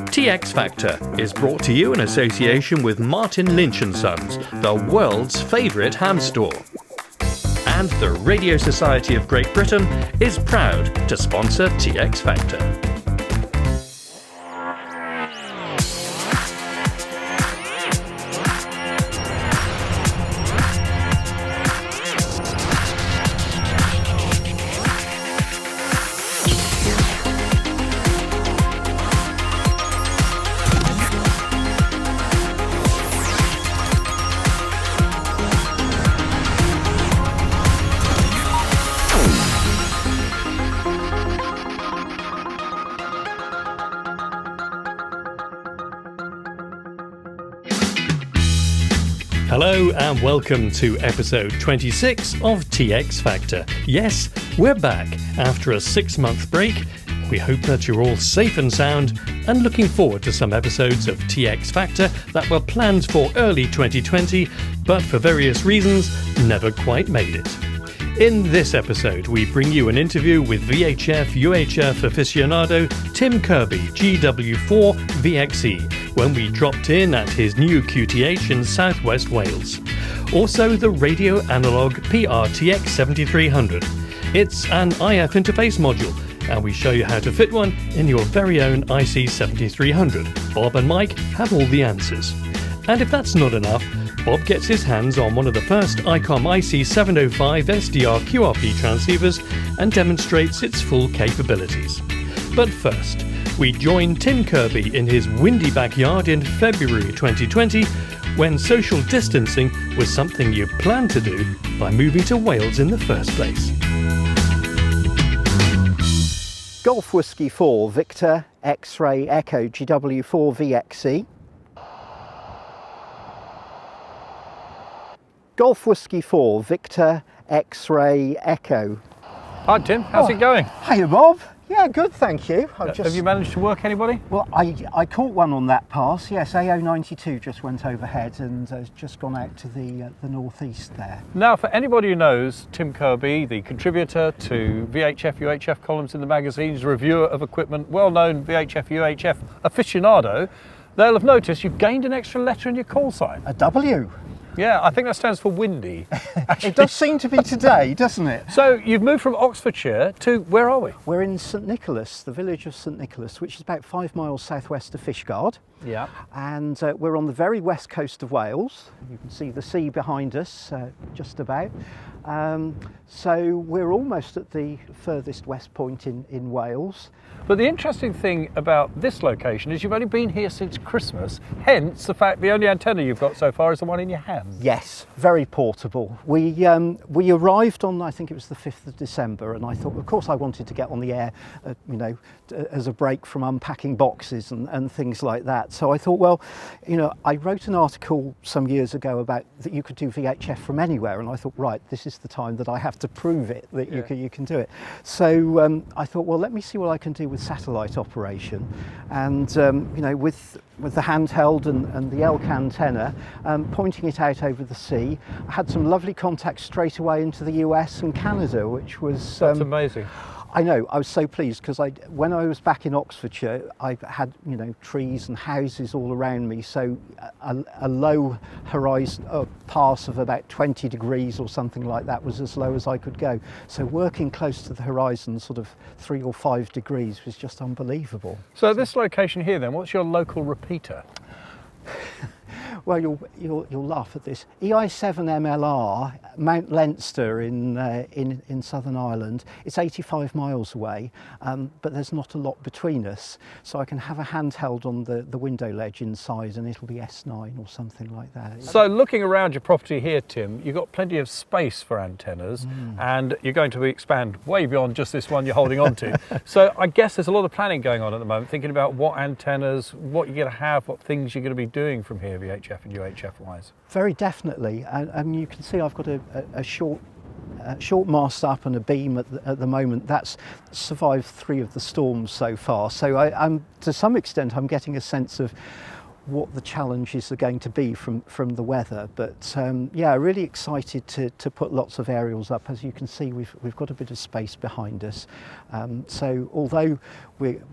TX Factor is brought to you in association with Martin Lynch & Sons, the world's favourite ham store. And the Radio Society of Great Britain is proud to sponsor TX Factor. Hello and welcome to episode 26 of TX Factor. Yes, we're back after a 6-month break. We hope that you're all safe and sound and looking forward to some episodes of TX Factor that were planned for early 2020, but for various reasons never quite made it. In this episode, we bring you an interview with Vhf UHF aficionado Tim Kirby, GW4 VXE, when we dropped in at his new QTH in southwest Wales. Also, the Radio Analog PTRX-7300. It's an IF interface module, and we show you how to fit one in your very own IC-7300. Bob and Mike have all the answers. And if that's not enough, Bob gets his hands on one of the first Icom IC-705 SDR QRP transceivers and demonstrates its full capabilities. But first, we join Tim Kirby in his windy backyard in February 2020 when social distancing was something you planned to do by moving to Wales in the first place. Golf Whiskey 4 Victor X-Ray Echo GW4 VXE. Golf Whiskey 4 Victor X-Ray Echo. Hi Tim, how's it going? Hiya Bob. Yeah, good, thank you. Have you managed to work anybody? Well, I caught one on that pass, yes. AO92 just went overhead and has just gone out to the northeast there. Now, for anybody who knows Tim Kirby, the contributor to Vhf UHF columns in the magazines, reviewer of equipment, well-known Vhf UHF aficionado, they'll have noticed you've gained an extra letter in your call sign. A W. Yeah, I think that stands for windy. It does seem to be today, doesn't it? So you've moved from Oxfordshire to, where are we? We're in St Nicholas, the village of St Nicholas, which is about 5 miles southwest of Fishguard. Yeah. And we're on the very west coast of Wales. You can see the sea behind us, just about. So we're almost at the furthest west point in Wales. But the interesting thing about this location is you've only been here since Christmas, hence the fact the only antenna you've got so far is the one in your hand. Yes, very portable. We arrived on, I think it was the 5th of December, and I thought, of course I wanted to get on the air, as a break from unpacking boxes and things like that. So I thought, well, I wrote an article some years ago about that you could do VHF from anywhere, and I thought, right, this is the time that I have to prove it, that you can do it. So I thought, well, let me see what I can do with satellite operation, and with the handheld and the elk antenna, pointing it out over the sea. I had some lovely contacts straight away into the US and Canada, which was that's amazing. I know, I was so pleased because when I was back in Oxfordshire, I had trees and houses all around me, so a low horizon pass of about 20 degrees or something like that was as low as I could go. So working close to the horizon, sort of 3 or 5 degrees, was just unbelievable. So this location here then, what's your local repeater? Well, you'll laugh at this. EI7MLR, Mount Leinster in Southern Ireland. It's 85 miles away, but there's not a lot between us. So I can have a handheld on the window ledge inside, and it'll be S9 or something like that. So looking around your property here, Tim, you've got plenty of space for antennas, and you're going to expand way beyond just this one you're holding on to. So I guess there's a lot of planning going on at the moment, thinking about what antennas, what you're going to have, what things you're going to be doing from here, VHF and UHF wise. Very definitely, and you can see I've got a short mast up and a beam at the moment. That's survived 3 of the storms so far. So I'm to some extent I'm getting a sense of what the challenges are going to be from the weather. But yeah, really excited to put lots of aerials up. As you can see, we've got a bit of space behind us. So although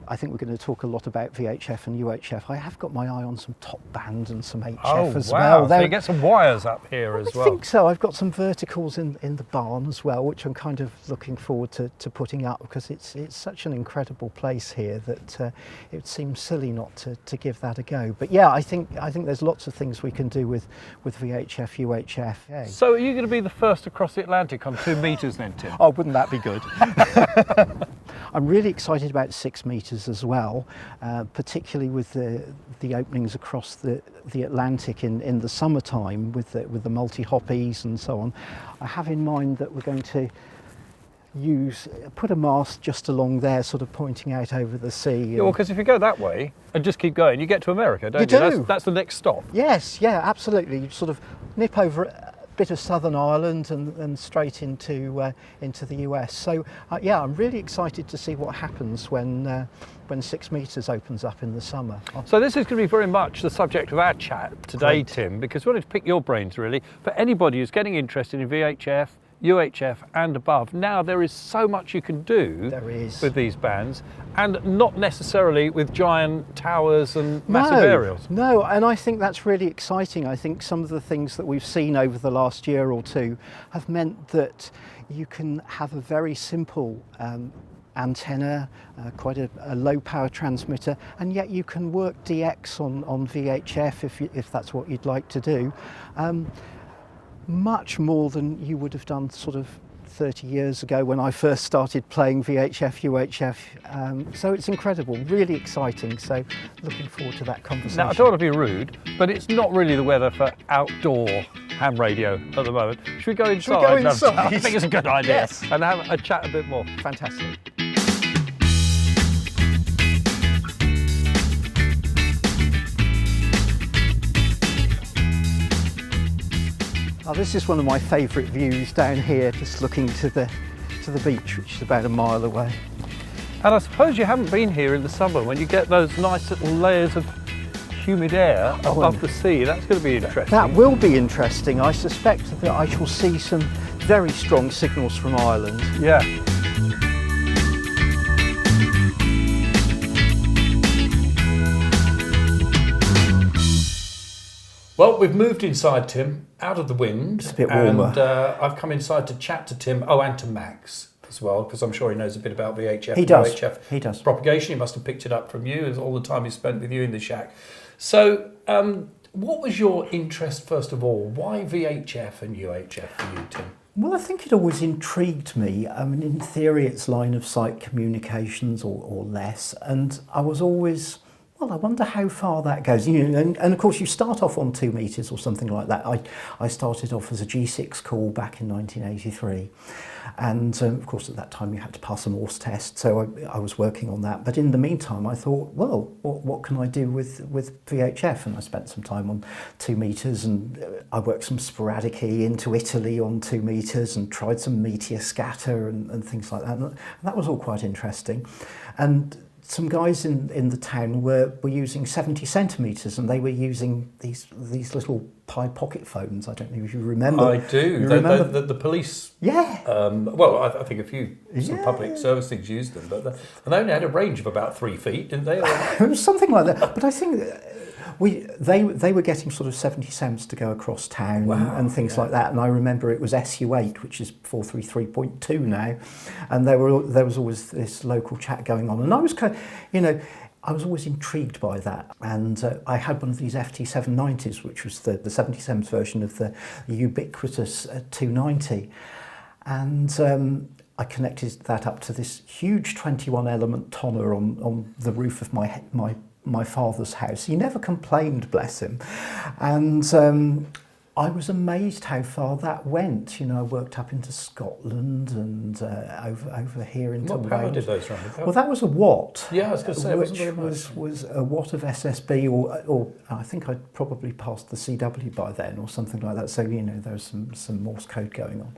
I think we're going to talk a lot about VHF and UHF, I have got my eye on some top band and some HF as well. So you get some wires up here as well. I think so. I've got some verticals in the barn as well, which I'm kind of looking forward to putting up, because it's such an incredible place here that it seems silly not to give that a go. But yeah, I think there's lots of things we can do with VHF, UHF. Yeah. So are you going to be the first across the Atlantic on 2 meters then, Tim? Oh, wouldn't that be good? I'm really excited about 6 meters as well, particularly with the openings across the Atlantic in the summertime with the multi-hoppies and so on. I have in mind that we're going to put a mast just along there, sort of pointing out over the sea. Yeah, well, because if you go that way and just keep going, you get to America, don't you? That's the next stop. Yes, yeah, absolutely. You sort of nip over a bit of Southern Ireland and straight into the US. So yeah, I'm really excited to see what happens when 6 meters opens up in the summer. So this is going to be very much the subject of our chat today, Great. Tim, because we wanted to pick your brains really. For anybody who's getting interested in VHF, UHF and above, now there is so much you can do with these bands, and not necessarily with giant towers and massive aerials. No, and I think that's really exciting. I think some of the things that we've seen over the last year or two have meant that you can have a very simple antenna, quite a low power transmitter, and yet you can work DX on VHF if that's what you'd like to do. Much more than you would have done sort of 30 years ago when I first started playing VHF, UHF. So it's incredible, really exciting. So looking forward to that conversation. Now, I don't want to be rude, but it's not really the weather for outdoor ham radio at the moment. Should we go inside? Should we go inside? I think it's a good idea. Yes. And have a chat a bit more. Fantastic. Oh, this is one of my favourite views down here, just looking to the beach, which is about a mile away. And I suppose you haven't been here in the summer when you get those nice little layers of humid air above the sea. That's going to be interesting. That will be interesting. I suspect that I shall see some very strong signals from Ireland. Yeah. Well, we've moved inside, Tim, out of the wind. It's a bit warmer. And I've come inside to chat to Tim, and to Max as well, because I'm sure he knows a bit about VHF and UHF He does. propagation. He must have picked it up from you, as all the time he spent with you in the shack. So, what was your interest, first of all? Why VHF and UHF for you, Tim? Well, I think it always intrigued me. I mean, in theory, it's line of sight communications or less, and I was always... Well, I wonder how far that goes. You know, and of course, you start off on 2 meters or something like that. I started off as a G6 call back in 1983. And of course, at that time, you had to pass a Morse test. So I was working on that. But in the meantime, I thought, well, what can I do with VHF? And I spent some time on 2 meters, and I worked some sporadically into Italy on 2 meters and tried some meteor scatter and things like that. And that was all quite interesting. And some guys in the town were using 70 centimetres, and they were using these little Pi pocket phones. I don't know if you remember. I do. You remember? The police. Yeah. Well, I think a few some public service things used them, but and they only had a range of about 3 feet, didn't they? It was something like that. But I think they were getting sort of 70 cents to go across town and things like that. And I remember it was SU8, which is 433.2 now, and there was always this local chat going on, and I was kind of, I was always intrigued by that. And I had one of these FT790s, which was the 77th version of the ubiquitous 290, and I connected that up to this huge 21 element tonner on the roof of my father's house. He never complained, bless him. And I was amazed how far that went. I worked up into Scotland and over here into Wales. What power did those run? Well, that was a watt. Yeah, I was going to say, which was a watt of SSB, or I think I'd probably passed the CW by then, or something like that. So there was some Morse code going on.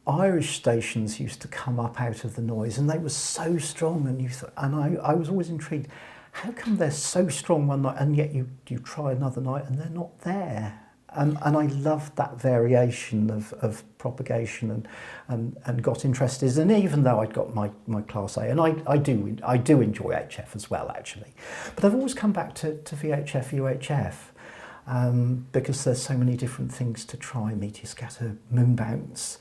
Irish stations used to come up out of the noise, and they were so strong, and I was always intrigued. how come they're so strong one night and yet you try another night and they're not there? And I loved that variation of propagation and got interested. And even though I'd got my Class A, and I do enjoy HF as well, actually. But I've always come back to VHF, UHF, because there's so many different things to try. Meteor scatter, moon bounce.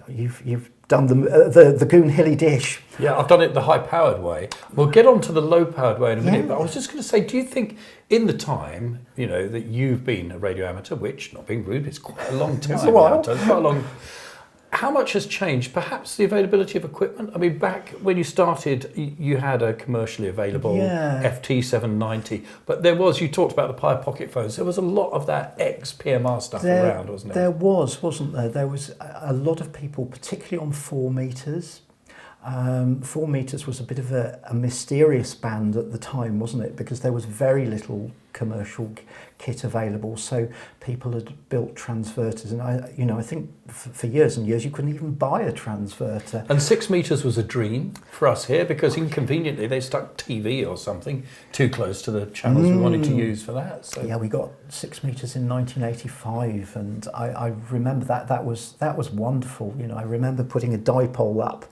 You've done the Goon Hilly dish. Yeah, I've done it the high-powered way. We'll get on to the low-powered way in a minute, but I was just going to say, do you think in the time, that you've been a radio amateur, which, not being rude, it's quite a long time. It's a while. It's quite a long. How much has changed? Perhaps the availability of equipment? I mean, back when you started, you had a commercially available FT790, but you talked about the Pi pocket phones. There was a lot of that ex-PMR stuff around, wasn't there? There wasn't there? There was a lot of people, particularly on 4 meters. 4 meters was a bit of a mysterious band at the time, wasn't it? Because there was very little commercial kit available, so people had built transverters, and I think for years and years you couldn't even buy a transverter. And 6 meters was a dream for us here, because inconveniently they stuck TV or something too close to the channels we wanted to use for that. So. Yeah, we got 6 meters in 1985, and I remember that was wonderful. I remember putting a dipole up,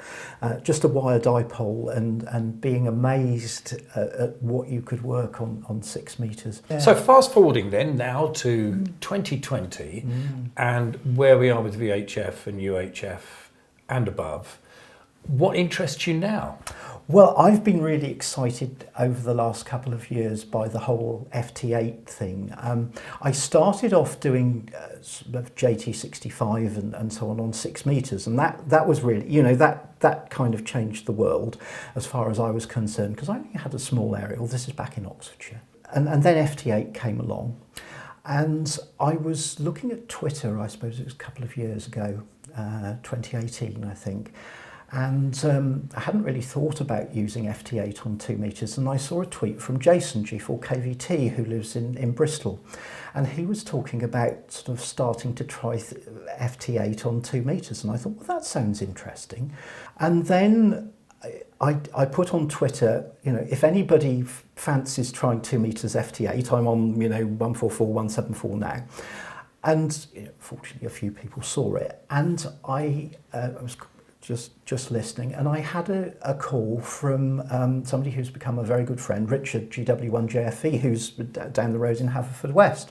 just a wire dipole, and being amazed at what you could work on 6 meters. Yeah. So fast forwarding then now to 2020 and where we are with VHF and UHF and above, what interests you now? Well, I've been really excited over the last couple of years by the whole FT8 thing. I started off doing JT65 and so on 6 meters, and that was really, that kind of changed the world as far as I was concerned, because I only had a small aerial. This is back in Oxfordshire. And then FT8 came along, and I was looking at Twitter, I suppose it was a couple of years ago, 2018 I think, and I hadn't really thought about using FT8 on 2 meters, and I saw a tweet from Jason, G4KVT, who lives in Bristol, and he was talking about sort of starting to try FT8 on 2 meters, and I thought, well, that sounds interesting. And then I put on Twitter, if anybody fancies trying 2 meters FT8, I'm on, 144, 174 now. And fortunately a few people saw it. And I was just listening, and I had a call from somebody who's become a very good friend, Richard, GW1JFE, who's down the road in Haverfordwest.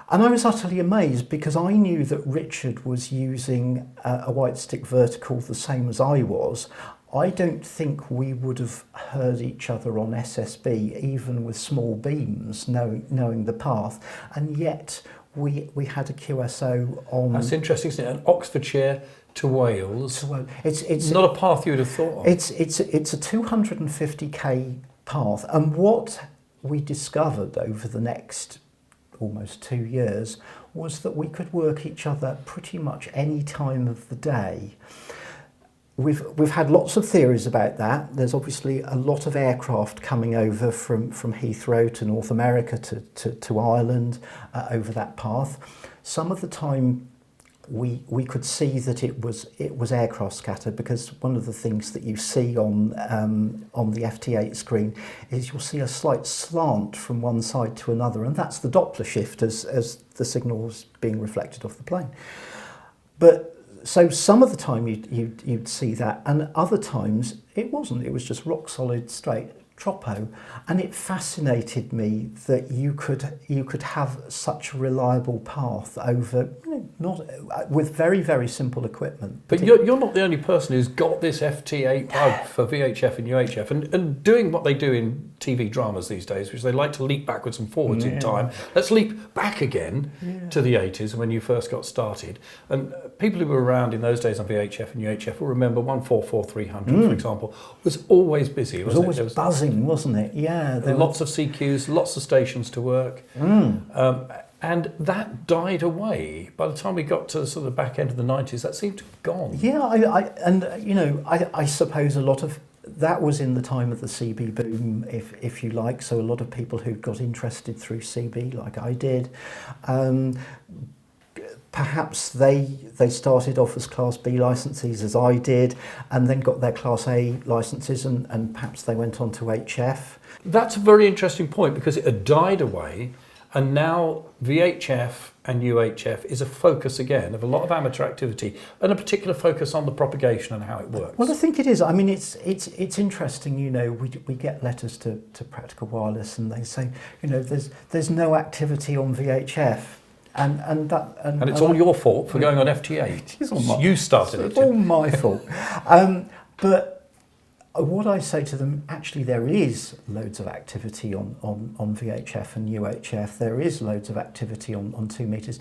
And I was utterly amazed, because I knew that Richard was using a white stick vertical the same as I was. I don't think we would have heard each other on SSB, even with small beams, knowing the path, and yet we had a QSO on. That's interesting, isn't it? And Oxfordshire to Wales. It's not a path you would have thought of. It's a 250k path, and what we discovered over the next almost 2 years was that we could work each other pretty much any time of the day. We've had lots of theories about that. There's obviously a lot of aircraft coming over from Heathrow to North America to Ireland over that path. Some of the time we could see that it was aircraft scatter, because one of the things that you see on the FT8 screen is you'll see a slight slant from one side to another, and that's the Doppler shift as the signal is being reflected off the plane. But so some of the time you'd see that, and other times it wasn't. It was just rock solid, straight tropo, and it fascinated me that you could have such a reliable path over, not with very, very simple equipment. But you're not the only person who's got this FT8 bug for VHF and UHF, and doing what they do in TV dramas these days, which they like to leap backwards and forwards in time. Let's leap back again to the 80s when you first got started. And people who were around in those days on VHF and UHF will remember 144-300, for example, was always busy. It was always buzzing, wasn't it? Yeah. There were lots of CQs, lots of stations to work. And that died away. By the time we got to sort of the back end of the 90s, that seemed to have gone. Yeah, I suppose a lot of that was in the time of the CB boom, if you like. So a lot of people who got interested through CB, like I did, perhaps they started off as Class B licensees, as I did, and then got their Class A licenses, and perhaps they went on to HF. That's a very interesting point, because it had died away, and now Vhf and Uhf is a focus again of a lot of amateur activity, and a particular focus on the propagation and how it works. Well, I think it is. I mean, it's interesting. You know, we get letters to Practical Wireless, and they say, you know, there's no activity on Vhf. And it's all your fault for going on FT8. You started it. It's all my fault. But what I say to them, actually, there is loads of activity on Vhf and Uhf. There is loads of activity on 2 meters.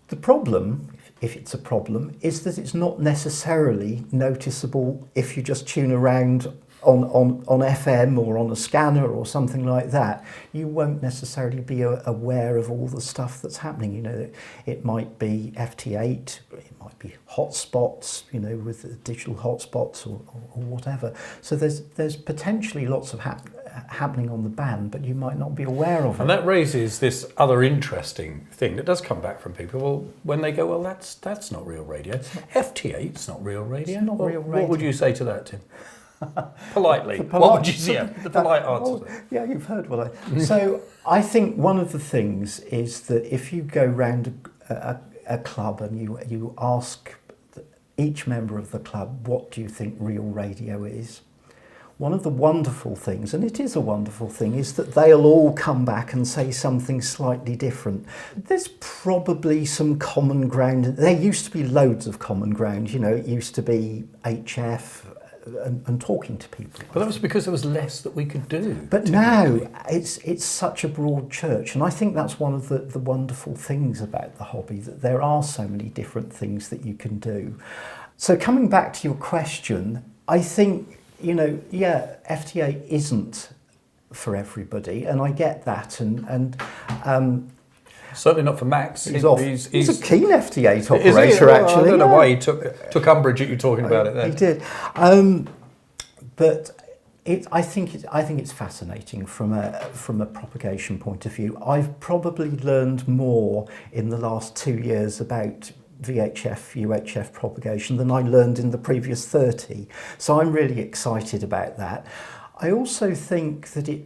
The problem, if it's a problem, is that it's not necessarily noticeable if you just tune around on FM or on a scanner or something like that. You won't necessarily be aware of all the stuff that's happening. You know, it might be FT8, it might be hotspots, you know, with digital hotspots or whatever. So there's potentially lots of happening on the band, but you might not be aware of it. And that raises this other interesting thing that does come back from people. Well, when they go, well, that's not real radio. FT8's not real radio. It's not real radio. What would you say to that, Tim? Politely. What would you say? The polite answer. Yeah, you've heard what I... So I think one of the things is that if you go round a club and you ask each member of the club, what do you think real radio is? One of the wonderful things, and it is a wonderful thing, is that they'll all come back and say something slightly different. There's probably some common ground. There used to be loads of common ground. You know, it used to be HF, and talking to people. But that was because there was less that we could do. But now it's such a broad church, and I think that's one of the wonderful things about the hobby, that there are so many different things that you can do. So coming back to your question, I think, you know, yeah, FT8 isn't for everybody, and I get that, and certainly not for Max. He's a keen FT8 operator, well, actually. I don't know why he took umbrage at you talking about it then. He did, but I think it's fascinating from a propagation point of view. I've probably learned more in the last 2 years about VHF, UHF propagation than I learned in the previous 30. So I'm really excited about that. I also think that it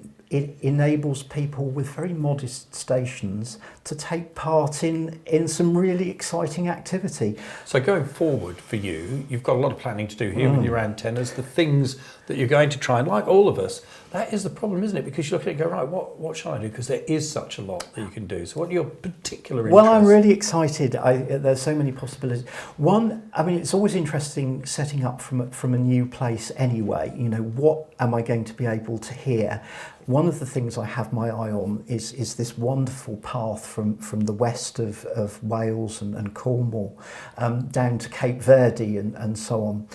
enables people with very modest stations to take part in some really exciting activity. So going forward for you, you've got a lot of planning to do here with your antennas, the things that you're going to try, and like all of us, that is the problem, isn't it? Because you look at it and go, right, what shall I do? Because there is such a lot that you can do. So what are your particular interests? Well, I'm really excited. There's so many possibilities. One, I mean, it's always interesting setting up from a new place anyway. You know, what am I going to be able to hear? One of the things I have my eye on is this wonderful path from the west of Wales and Cornwall down to Cape Verde and so on.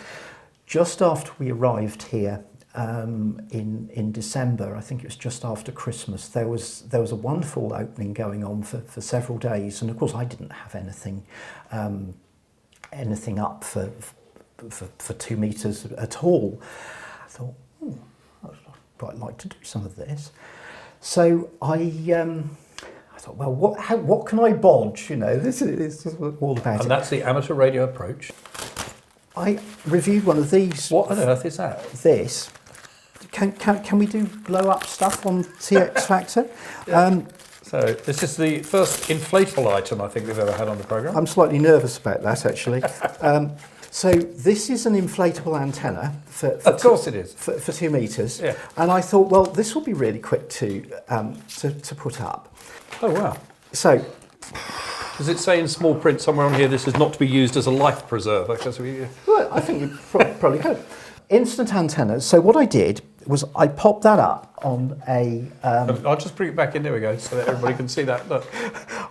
Just after we arrived here in December, I think it was just after Christmas, there was a wonderful opening going on for several days, and of course I didn't have anything up for 2 meters at all. I thought, I'd quite like to do some of this. So I thought, well, what can I bodge? You know, this is all about it. And that's the amateur radio approach. I reviewed one of these. What on earth is that? This. Can we do blow up stuff on TX Factor? Yeah. So this is the first inflatable item I think we've ever had on the programme. I'm slightly nervous about that, actually. So this is an inflatable antenna for of course it is for 2 meters. Yeah. And I thought, well, this will be really quick to put up. Oh wow! So. Does it say in small print somewhere on here this is not to be used as a life preserver? Well, I think you probably could. Instant antennas. So what I did was I popped that up on a... I'll just bring it back in, there we go, so that everybody can see that. Look.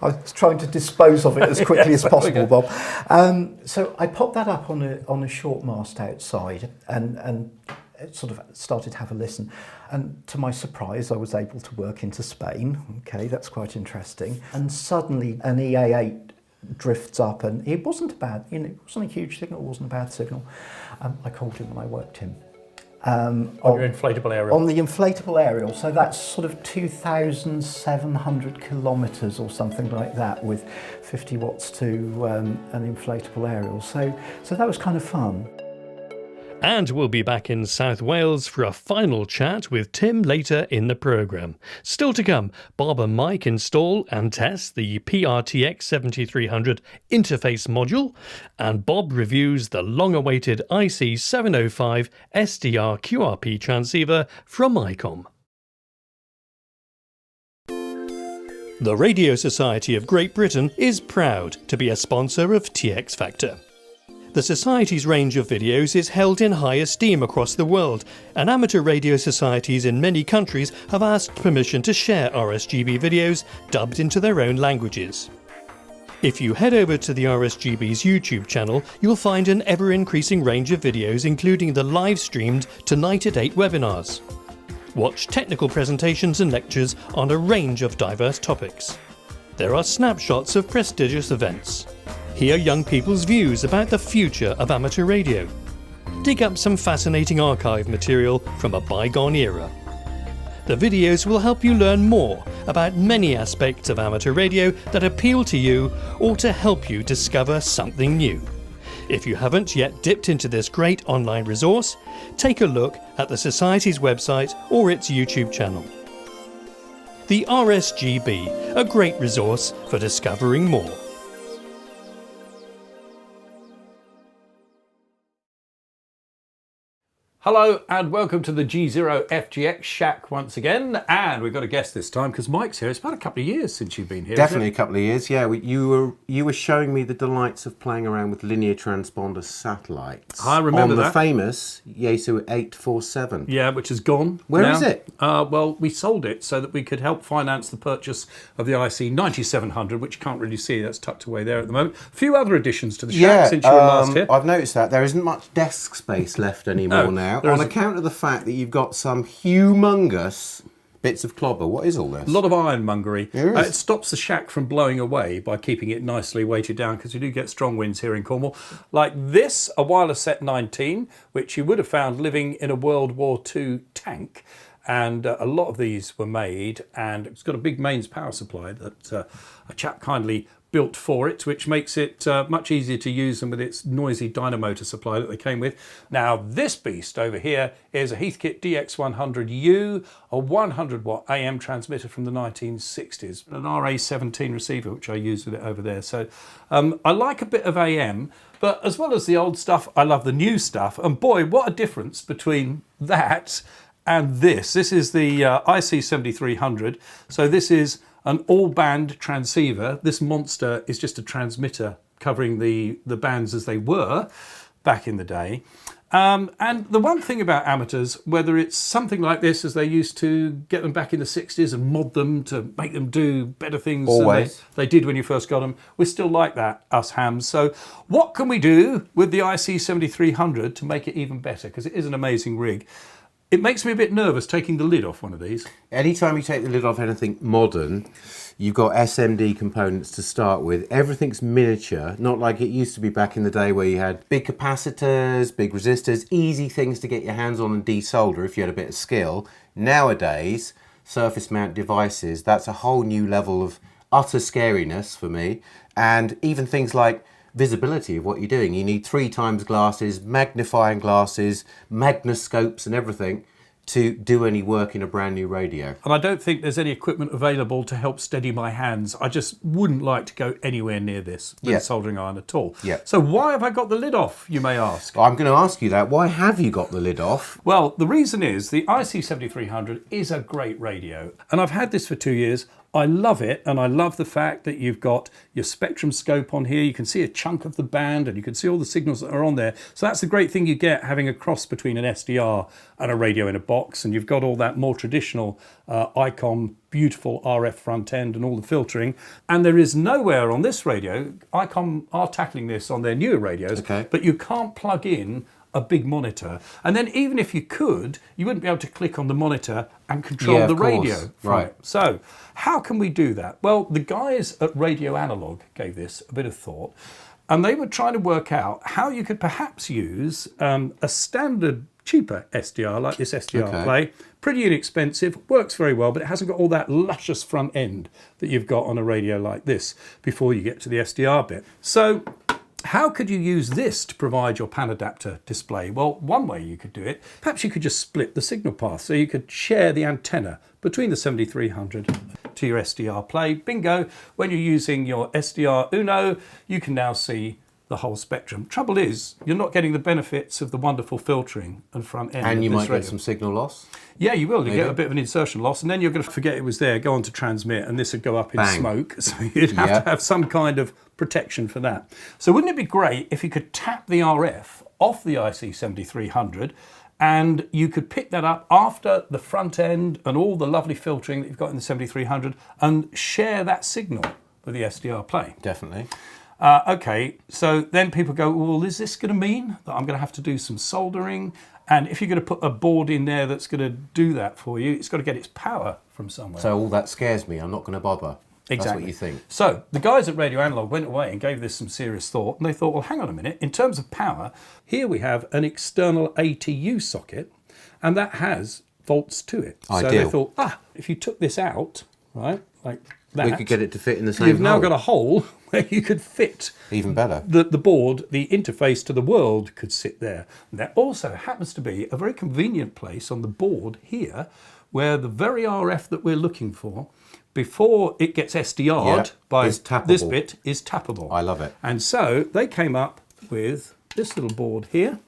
I was trying to dispose of it as quickly as possible, Bob. So I popped that up on a short mast outside and sort of started to have a listen. And to my surprise, I was able to work into Spain. Okay, that's quite interesting. And suddenly an EA8 drifts up, and it wasn't a bad, it wasn't a huge signal, it wasn't a bad signal. I called him and I worked him. On your inflatable aerial? On the inflatable aerial, so that's sort of 2,700 kilometres or something like that, with 50 watts to an inflatable aerial. So that was kind of fun. And we'll be back in South Wales for a final chat with Tim later in the programme. Still to come, Bob and Mike install and test the PRTX-7300 interface module, and Bob reviews the long-awaited IC-705 SDR QRP transceiver from Icom. The Radio Society of Great Britain is proud to be a sponsor of TX Factor. The Society's range of videos is held in high esteem across the world, and amateur radio societies in many countries have asked permission to share RSGB videos dubbed into their own languages. If you head over to the RSGB's YouTube channel, you'll find an ever-increasing range of videos, including the live-streamed Tonight at 8 webinars. Watch technical presentations and lectures on a range of diverse topics. There are snapshots of prestigious events. Hear young people's views about the future of amateur radio. Dig up some fascinating archive material from a bygone era. The videos will help you learn more about many aspects of amateur radio that appeal to you or to help you discover something new. If you haven't yet dipped into this great online resource, take a look at the Society's website or its YouTube channel. The RSGB, a great resource for discovering more. Hello and welcome to the G0FGX shack once again, and we've got a guest this time because Mike's here. It's about a couple of years since you've been here. Definitely a couple of years, yeah. You were showing me the delights of playing around with linear transponder satellites. I remember that. On the famous Yaesu 847. Yeah, which is gone. Where is it? Well, we sold it so that we could help finance the purchase of the IC-9700, which you can't really see. That's tucked away there at the moment. A few other additions to the shack since you were last here. I've noticed that. There isn't much desk space left anymore now. On account of the fact that you've got some humongous bits of clobber. What is all this? A lot of ironmongery. Yes. It stops the shack from blowing away by keeping it nicely weighted down, because we do get strong winds here in Cornwall. Like this, a wireless set 19, which you would have found living in a World War II tank. And a lot of these were made, and it's got a big mains power supply that a chap kindly built for it, which makes it much easier to use than with its noisy dynamotor supply that they came with. Now this beast over here is a Heathkit DX100U, a 100 watt AM transmitter from the 1960s, an RA17 receiver which I use with it over there. So I like a bit of AM, but as well as the old stuff, I love the new stuff, and boy, what a difference between that and this. This is the IC-7300, so this is an all-band transceiver. This monster is just a transmitter covering the bands as they were back in the day. And the one thing about amateurs, whether it's something like this as they used to get them back in the 60s and mod them to make them do better things than they did when you first got them, we're still like that, us hams. So what can we do with the IC-7300 to make it even better? Because it is an amazing rig. It makes me a bit nervous taking the lid off one of these. Anytime you take the lid off anything modern, you've got SMD components to start with. Everything's miniature, not like it used to be back in the day where you had big capacitors, big resistors, easy things to get your hands on and desolder if you had a bit of skill. Nowadays, surface mount devices, that's a whole new level of utter scariness for me. And even things like visibility of what you're doing. You need 3 times glasses, magnifying glasses, magnoscopes and everything to do any work in a brand new radio. And I don't think there's any equipment available to help steady my hands. I just wouldn't like to go anywhere near this with a soldering iron at all. Yeah. So why have I got the lid off, you may ask? I'm going to ask you that. Why have you got the lid off? Well, the reason is the IC-7300 is a great radio, and I've had this for 2 years. I love it, and I love the fact that you've got your spectrum scope on here. You can see a chunk of the band, and you can see all the signals that are on there. So that's the great thing you get having a cross between an SDR and a radio in a box, and you've got all that more traditional Icom beautiful RF front end and all the filtering. And there is nowhere on this radio, Icom are tackling this on their newer radios, but you can't plug in a big monitor, and then even if you could, you wouldn't be able to click on the monitor and control the radio from it. So how can we do that? Well, the guys at Radio Analog gave this a bit of thought, and they were trying to work out how you could perhaps use a standard cheaper SDR, like this SDR Play. Pretty inexpensive, works very well, but it hasn't got all that luscious front end that you've got on a radio like this before you get to the SDR bit. So how could you use this to provide your pan adapter display? Well, one way you could do it, perhaps you could just split the signal path. So you could share the antenna between the 7300 to your SDR Play. Bingo, when you're using your SDR Uno, you can now see the whole spectrum. Trouble is, you're not getting the benefits of the wonderful filtering and front end. And you might get some signal loss? Yeah, you will. You get a bit of an insertion loss, and then you're going to forget it was there, go on to transmit, and this would go up in smoke. So you'd have to have some kind of protection for that. So wouldn't it be great if you could tap the RF off the IC-7300 and you could pick that up after the front end and all the lovely filtering that you've got in the 7300 and share that signal with the SDR Play? Definitely. Okay, so then people go, well, is this going to mean that I'm going to have to do some soldering? And if you're going to put a board in there that's going to do that for you, it's got to get its power from somewhere. So all that scares me. I'm not going to bother. Exactly. That's what you think. So the guys at Radio Analog went away and gave this some serious thought, and they thought, well, hang on a minute. In terms of power, here we have an external ATU socket, and that has volts to it. Ideal. So they thought, if you took this out, right, like that, we could get it to fit in the same You've now hole. got a hole where you could fit even better. The board, the interface to the world could sit there. And there also happens to be a very convenient place on the board here where the very RF that we're looking for, before it gets SDR'd by this bit, is tappable. I love it. And so they came up with this little board here,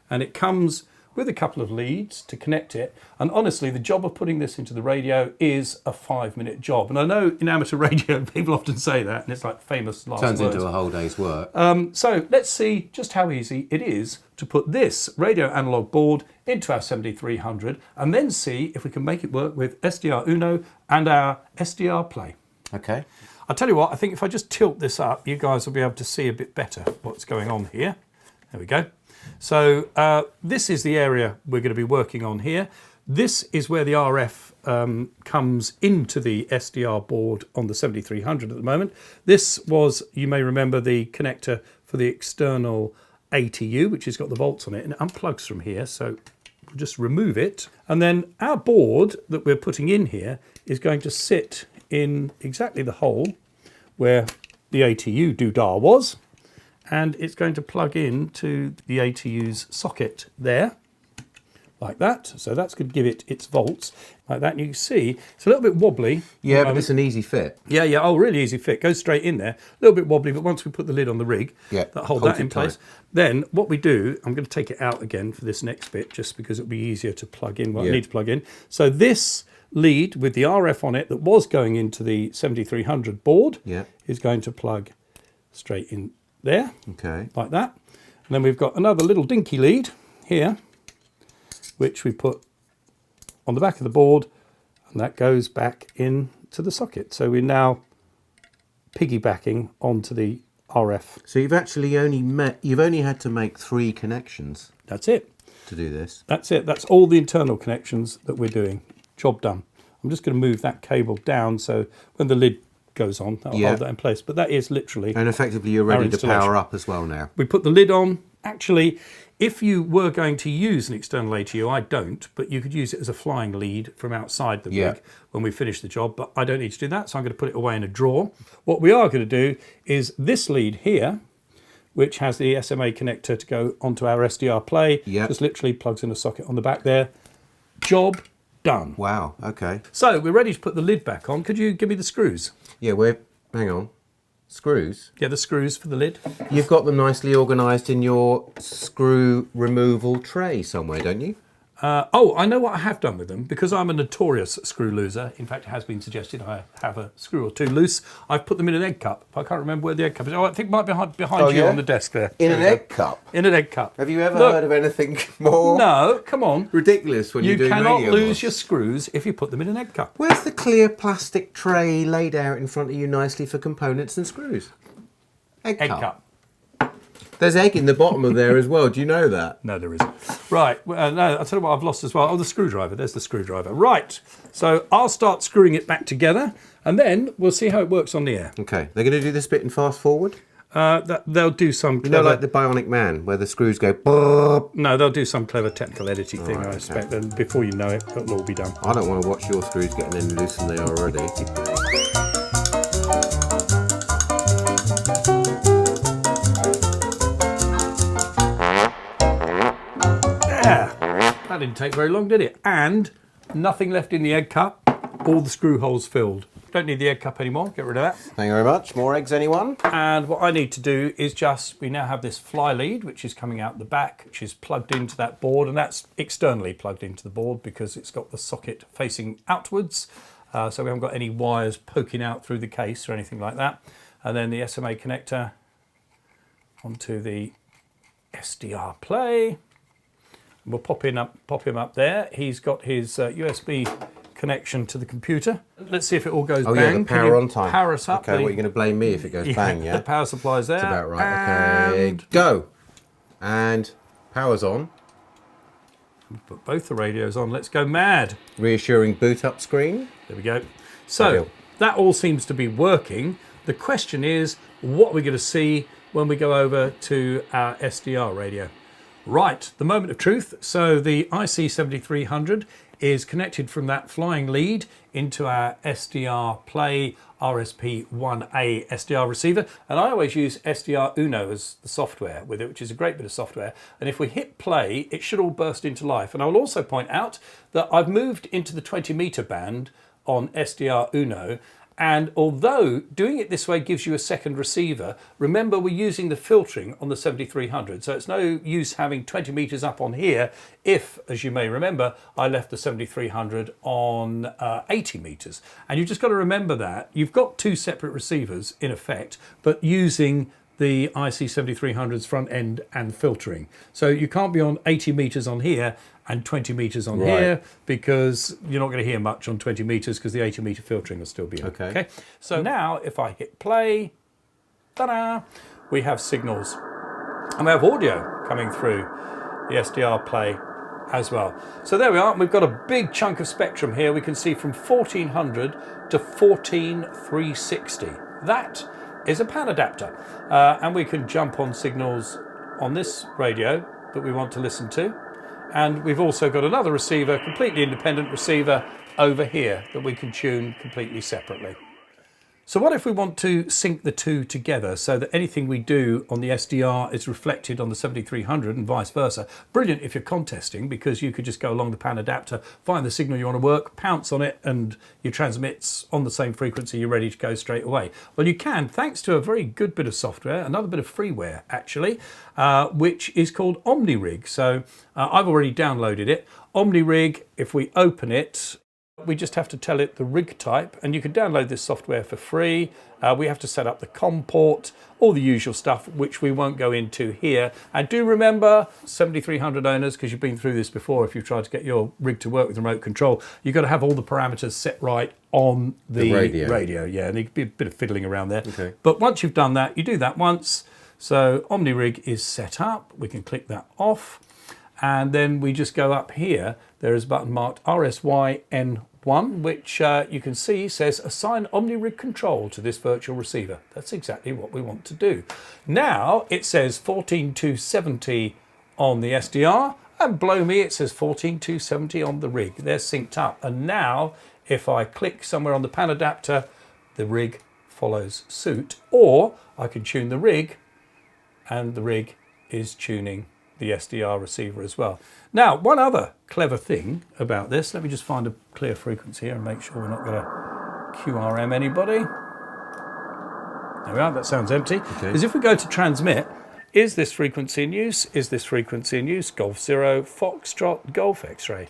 and it comes with a couple of leads to connect it. And honestly, the job of putting this into the radio is a 5-minute job. And I know in amateur radio, people often say that, and it's like famous last words. Turns into a whole day's work. So let's see just how easy it is to put this Radio Analog board into our 7300 and then see if we can make it work with SDR Uno and our SDR Play. Okay. I'll tell you what, I think if I just tilt this up, you guys will be able to see a bit better what's going on here. There we go. So this is the area we're going to be working on here. This is where the RF comes into the SDR board on the 7300 at the moment. This was, you may remember, the connector for the external ATU, which has got the volts on it, and it unplugs from here. So we'll just remove it. And then our board that we're putting in here is going to sit in exactly the hole where the ATU doodah was. And it's going to plug into the ATU's socket there, like that. So that's going to give it its volts, like that. And you can see it's a little bit wobbly. Yeah, but it's an easy fit. Yeah, oh, really easy fit. Goes straight in there. A little bit wobbly, but once we put the lid on the rig, that hold that in place, then what we do, I'm going to take it out again for this next bit, just because it'll be easier to plug in what I need to plug in. So this lead with the RF on it that was going into the 7300 board is going to plug straight in there, like that. And then we've got another little dinky lead here, which we put on the back of the board, and that goes back into the socket. So we're now piggybacking onto the RF. So you've actually only had to make 3 connections. That's it. To do this. That's it. That's all the internal connections that we're doing. Job done. I'm just going to move that cable down so when the lid goes on, that'll hold that in place. But that is literally, and effectively you're ready to power up as well now. We put the lid on. Actually, if you were going to use an external ATU, I don't, but you could use it as a flying lead from outside the rig when we finish the job, but I don't need to do that, so I'm going to put it away in a drawer. What we are going to do is this lead here, which has the SMA connector to go onto our SDR Play, just literally plugs in a socket on the back there. Job done. Wow, okay. So we're ready to put the lid back on. Could you give me the screws? Yeah, hang on. Screws? Yeah, the screws for the lid. You've got them nicely organised in your screw removal tray somewhere, don't you? Oh, I know what I have done with them. Because I'm a notorious screw loser, in fact it has been suggested I have a screw or 2 loose, I've put them in an egg cup. I can't remember where the egg cup is. Oh, I think it might be behind you on the desk there. In an egg cup? In an egg cup. Have you ever heard of anything more come on. ridiculous when you're doing radio? You cannot lose your screws if you put them in an egg cup. Where's the clear plastic tray laid out in front of you nicely for components and screws? Egg cup. There's egg in the bottom of there as well. Do you know that? No, there isn't. Right. No, I'll tell you what I've lost as well. Oh, the screwdriver. There's the screwdriver. Right. So I'll start screwing it back together, and then we'll see how it works on the air. Okay. They're going to do this bit in fast forward? They'll do some You clever... know, like the Bionic Man, where the screws go... Boop. No, they'll do some clever technical editing thing, I expect, and before you know it, it'll all be done. I don't want to watch your screws getting any looser than they are already. That didn't take very long, did it? And nothing left in the egg cup, all the screw holes filled. Don't need the egg cup anymore, get rid of that. Thank you very much. More eggs, anyone? And what I need to do is we now have this fly lead, which is coming out the back, which is plugged into that board, and that's externally plugged into the board because it's got the socket facing outwards. So we haven't got any wires poking out through the case or anything like that. And then the SMA connector onto the SDR play. We'll pop him up there. He's got his USB connection to the computer. Let's see if it all goes bang. Yeah, the power on time. Power us up. Okay, what are you going to blame me if it goes bang, yeah? The power supply's there. That's about right. Okay, go. And power's on. Put both the radios on. Let's go mad. Reassuring boot up screen. There we go. So that all seems to be working. The question is, what are we going to see when we go over to our SDR radio? Right, the moment of truth. So the IC-7300 is connected from that flying lead into our SDR Play RSP1A SDR receiver. And I always use SDR Uno as the software with it, which is a great bit of software. And if we hit play, it should all burst into life. And I will also point out that I've moved into the 20-meter band on SDR Uno. And although doing it this way gives you a second receiver, remember we're using the filtering on the 7300. So it's no use having 20 meters up on here if, as you may remember, I left the 7300 on 80 meters. And you've just got to remember that. You've got two separate receivers in effect, but using the IC-7300's front end and filtering. So you can't be on 80 meters on here and 20 meters on here, because you're not going to hear much on 20 meters because the 80 meter filtering will still be on. Okay. So now if I hit play, ta-da, we have signals. And we have audio coming through the SDR play as well. So there we are. We've got a big chunk of spectrum here. We can see from 1400 to 14360. That is a pan adapter. And we can jump on signals on this radio that we want to listen to. And we've also got another receiver, completely independent receiver over here that we can tune completely separately. So what if we want to sync the two together so that anything we do on the SDR is reflected on the 7300 and vice versa? Brilliant if you're contesting, because you could just go along the pan adapter, find the signal you want to work, pounce on it, and your transmit's on the same frequency, you're ready to go straight away. Well, you can, thanks to a very good bit of software, another bit of freeware actually, which is called Omnirig. So I've already downloaded it. Omnirig, if we open it, we just have to tell it the rig type, and you can download this software for free. We have to set up the COM port, all the usual stuff, which we won't go into here. And do remember, 7300 owners, because you've been through this before, if you've tried to get your rig to work with remote control, you've got to have all the parameters set right on the radio. Yeah, and there could be a bit of fiddling around there. Okay. But once you've done that, you do that once. So Omnirig is set up. We can click that off. And then we just go up here. There is a button marked RSYN1, which you can see says assign Omnirig control to this virtual receiver. That's exactly what we want to do. Now it says 14270 on the SDR, and blow me, it says 14270 on the rig. They're synced up. And now if I click somewhere on the pan adapter, the rig follows suit. Or I can tune the rig, and the rig is tuning the SDR receiver as well. Now, one other clever thing about this, let me just find a clear frequency here and make sure we're not going to QRM anybody. There we are, that sounds empty. Is if we go to transmit, is this frequency in use? Is this frequency in use? Golf 0, Foxtrot, Golf X-ray.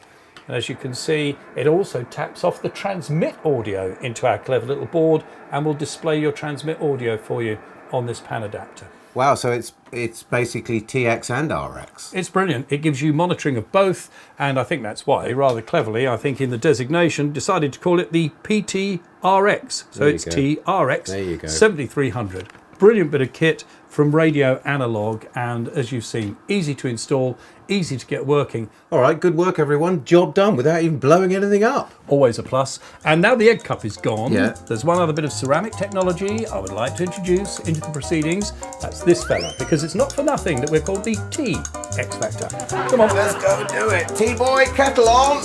And as you can see, it also taps off the transmit audio into our clever little board and will display your transmit audio for you on this pan adapter. Wow, so it's basically TX and RX. It's brilliant. It gives you monitoring of both, and I think that's why, rather cleverly, I think in the designation, decided to call it the PTRX. So it's TRX 7300. Brilliant bit of kit from Radio Analog, and as you've seen, easy to install, easy to get working. All right, good work, everyone. Job done without even blowing anything up. Always a plus. And now the egg cup is gone, Yeah. there's one other bit of ceramic technology I would like to introduce into the proceedings. That's this fella, because it's not for nothing that we're called the TX Factor. Come on, Let's go do it. T-boy, kettle on.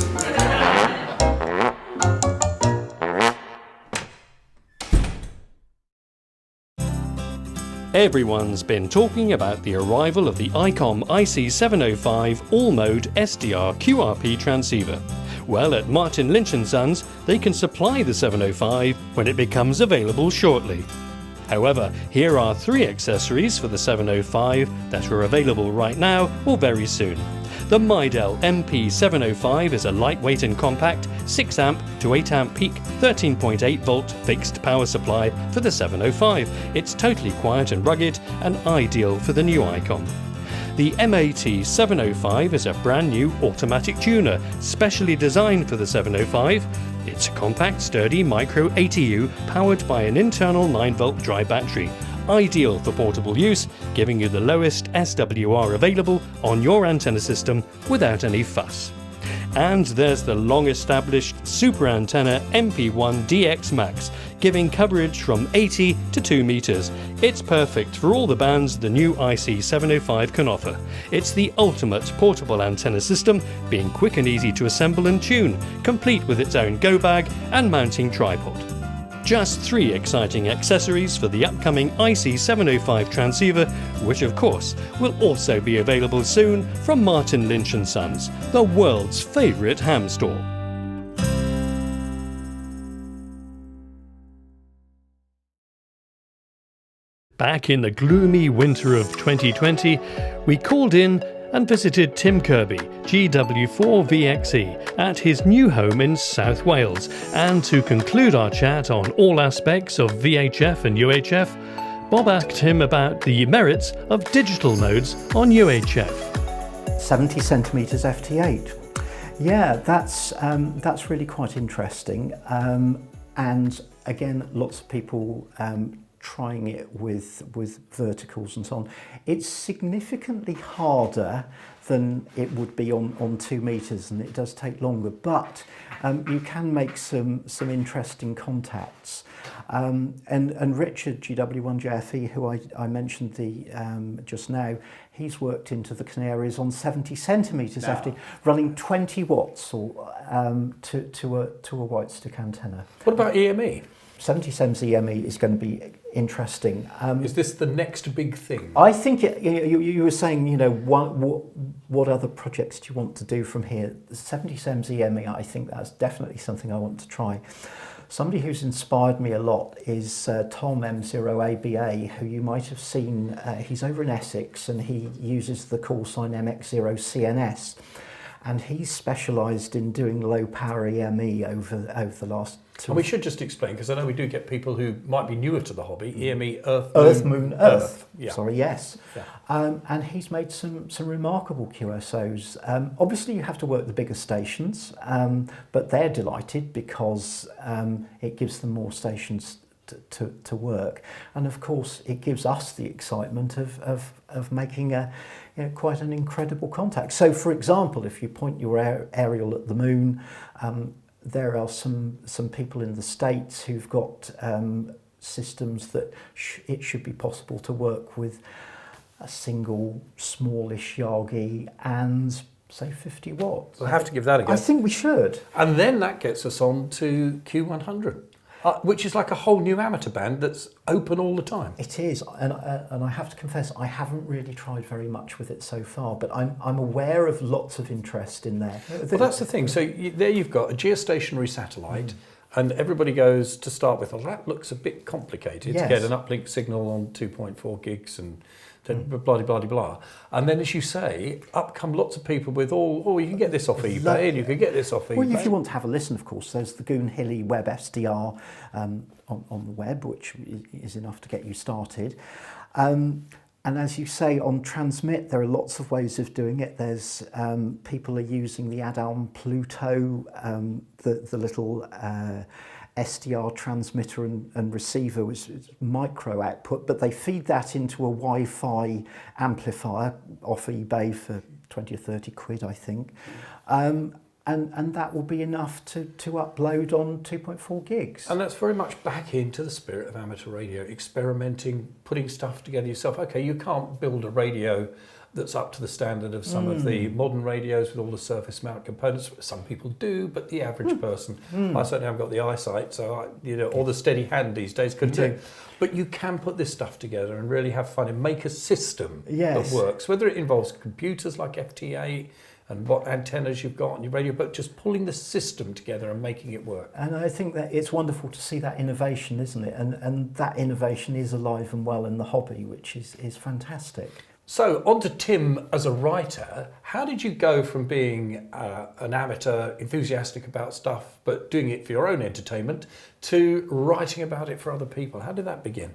Everyone's been talking about the arrival of the Icom IC-705 all-mode SDR QRP transceiver. Well, at Martin Lynch & Sons, they can supply the 705 when it becomes available shortly. However, here are 3 accessories for the 705 that are available right now or very soon. The Midel MP705 is a lightweight and compact 6 amp to 8 amp peak 13.8 volt fixed power supply for the 705. It's totally quiet and rugged and ideal for the new Icom. The MAT705 is a brand new automatic tuner specially designed for the 705. It's a compact, sturdy micro ATU powered by an internal 9-volt dry battery, ideal for portable use, giving you the lowest SWR available on your antenna system without any fuss. And there's the long-established super antenna MP1 DX Max, giving coverage from 80 to 2 meters. It's perfect for all the bands the new IC705 can offer. It's the ultimate portable antenna system, being quick and easy to assemble and tune, complete with its own go bag and mounting tripod. Just 3 exciting accessories for the upcoming IC705 transceiver, which of course will also be available soon from Martin Lynch & Sons, the world's favourite ham store. Back in the gloomy winter of 2020, we called in and visited Tim Kirby, GW4VXE, at his new home in South Wales. And to conclude our chat on all aspects of Vhf and Uhf, Bob asked him about the merits of digital modes on UHF. 70 centimetres FT8. Yeah, that's really quite interesting. And again, lots of people trying it with verticals and so on. It's significantly harder than it would be on 2 meters, and it does take longer, but you can make some interesting contacts. And Richard, GW1JFE, who I mentioned just now, he's worked into the Canaries on 70 centimeters FT, running 20 watts or to a white stick antenna. What about EME? 70 cents EME is going to be interesting. Is this the next big thing? I think you were saying, you know, what other projects do you want to do from here? The 70 cents EME, I think that's definitely something I want to try. Somebody who's inspired me a lot is Tom M0ABA, who you might have seen. He's over in Essex and he uses the call sign MX0CNS. And he's specialised in doing low power EME over the last 2 And we should just explain, because I know we do get people who might be newer to the hobby, EME, Earth, Moon, Earth. Yeah. Sorry, yes. Yeah. And he's made some remarkable QSOs. Obviously, you have to work the bigger stations, but they're delighted because it gives them more stations to work, and of course it gives us the excitement of making quite an incredible contact. So for example, if you point your aerial at the moon, there are some people in the States who've got systems that it should be possible to work with a single smallish Yagi and say 50 watts. We'll have to give that a go. I think we should. And then that gets us on to Q100. Which is like a whole new amateur band that's open all the time. It is, and I have to confess, I haven't really tried very much with it so far, but I'm aware of lots of interest in there. Well, that's the thing. So there you've got a geostationary satellite, and everybody goes to start with, well, that looks a bit complicated to get an uplink signal on 2.4 gigs and then blah, blah, blah, blah. And then, as you say, up come lots of people with, you can get this off eBay, and you can get this off eBay. Well, if you want to have a listen, of course, there's the Goon Hilly Web SDR on the web, which is enough to get you started. And as you say, on transmit, there are lots of ways of doing it. There's people are using the Adam Pluto, the little SDR transmitter and receiver, which is micro output, but they feed that into a Wi-Fi amplifier off eBay for 20 or 30 quid, I think. And that will be enough to upload on 2.4 gigs. And that's very much back into the spirit of amateur radio, experimenting, putting stuff together yourself. Okay, you can't build a radio that's up to the standard of some of the modern radios with all the surface mount components. Some people do, but the average person, I certainly haven't got the eyesight, so or the steady hand these days couldn't do. But you can put this stuff together and really have fun and make a system that works, whether it involves computers like FT8 and what antennas you've got on your radio, but just pulling the system together and making it work. And I think that it's wonderful to see that innovation, isn't it? And that innovation is alive and well in the hobby, which is fantastic. So, on to Tim as a writer. How did you go from being an amateur, enthusiastic about stuff, but doing it for your own entertainment, to writing about it for other people? How did that begin?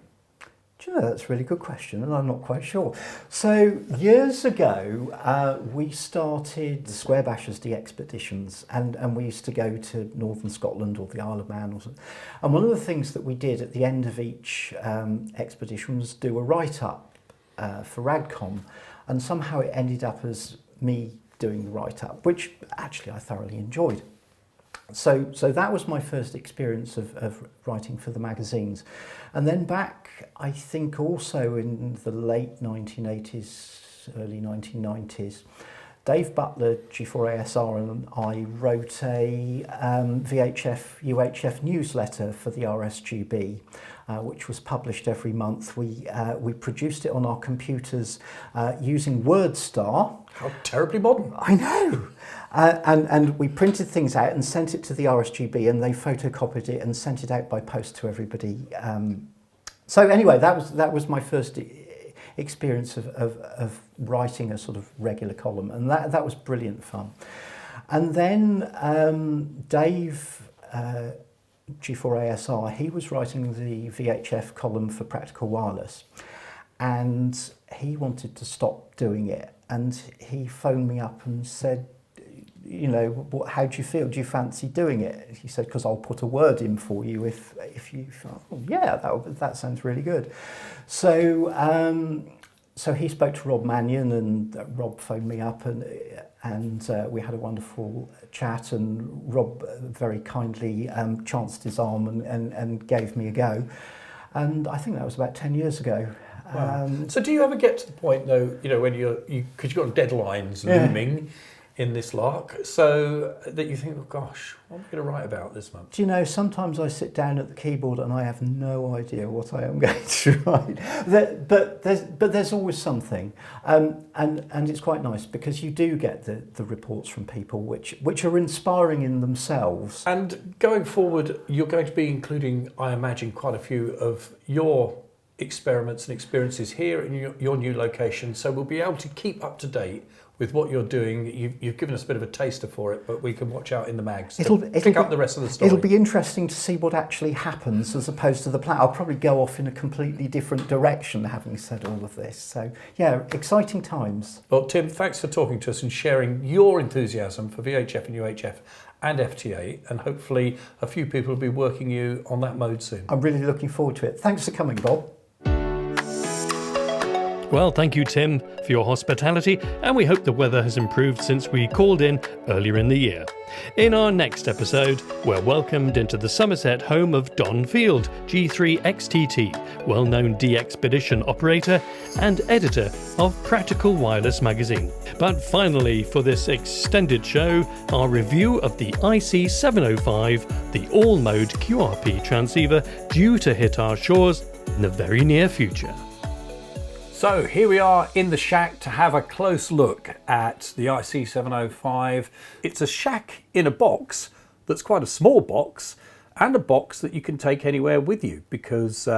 Do you know, that's a really good question, and I'm not quite sure. So, years ago, we started the Square Bash SD expeditions, and we used to go to Northern Scotland or the Isle of Man or something. And one of the things that we did at the end of each expedition was do a write-up for Radcom, and somehow it ended up as me doing the write-up, which actually I thoroughly enjoyed. So that was my first experience of writing for the magazines. And then back, I think also in the late 1980s, early 1990s, Dave Butler, G4ASR, and I wrote a Vhf UHF newsletter for the RSGB, which was published every month. We produced it on our computers using WordStar. How terribly modern. I know. And we printed things out and sent it to the RSGB, and they photocopied it and sent it out by post to everybody. So anyway, that was my first experience of writing a sort of regular column, and that was brilliant fun. And then Dave, G4ASR, he was writing the VHF column for Practical Wireless, and he wanted to stop doing it, and he phoned me up and said, you know, how do you feel? Do you fancy doing it? He said, because I'll put a word in for you if you thought, oh, yeah, that sounds really good. So so he spoke to Rob Mannion, and Rob phoned me up, and we had a wonderful chat, and Rob very kindly chanced his arm and gave me a go. And I think that was about 10 years ago. Wow. So do you ever get to the point, though, you know, when because you've got deadlines looming in this lark, so that you think, oh gosh, what am I going to write about this month? Do you know, sometimes I sit down at the keyboard and I have no idea what I am going to write. But there's always something, and it's quite nice because you do get the reports from people which are inspiring in themselves. And going forward, you're going to be including, I imagine, quite a few of your experiments and experiences here in your new location, so we'll be able to keep up to date with what you're doing. You've given us a bit of a taster for it, but we can watch out in the mags to pick up the rest of the story. It'll be interesting to see what actually happens as opposed to the plan. I'll probably go off in a completely different direction having said all of this. So yeah, exciting times. Well, Tim, thanks for talking to us and sharing your enthusiasm for VHF and UHF and FT8, and hopefully a few people will be working you on that mode soon. I'm really looking forward to it. Thanks for coming, Bob. Well, thank you, Tim, for your hospitality, and we hope the weather has improved since we called in earlier in the year. In our next episode, we're welcomed into the Somerset home of Don Field, G3XTT, well-known D-Expedition operator and editor of Practical Wireless magazine. But finally, for this extended show, our review of the IC-705, the all-mode QRP transceiver due to hit our shores in the very near future. So here we are in the shack to have a close look at the IC-705. It's a shack in a box that's quite a small box, and a box that you can take anywhere with you, because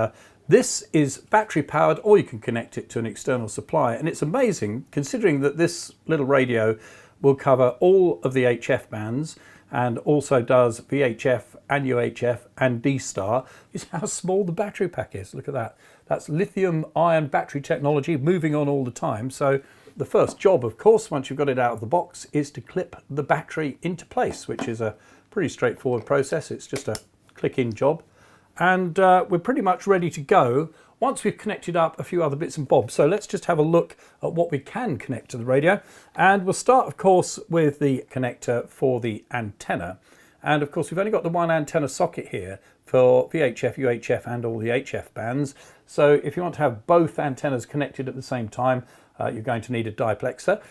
this is battery powered, or you can connect it to an external supply. And it's amazing, considering that this little radio will cover all of the HF bands and also does VHF and UHF and D-Star, is how small the battery pack is. Look at that. That's lithium-ion battery technology, moving on all the time. So the first job, of course, once you've got it out of the box, is to clip the battery into place, which is a pretty straightforward process. It's just a click-in job. And we're pretty much ready to go once we've connected up a few other bits and bobs. So let's just have a look at what we can connect to the radio. And we'll start, of course, with the connector for the antenna. And of course, we've only got the one antenna socket here for VHF, UHF and all the HF bands. So if you want to have both antennas connected at the same time, you're going to need a diplexer.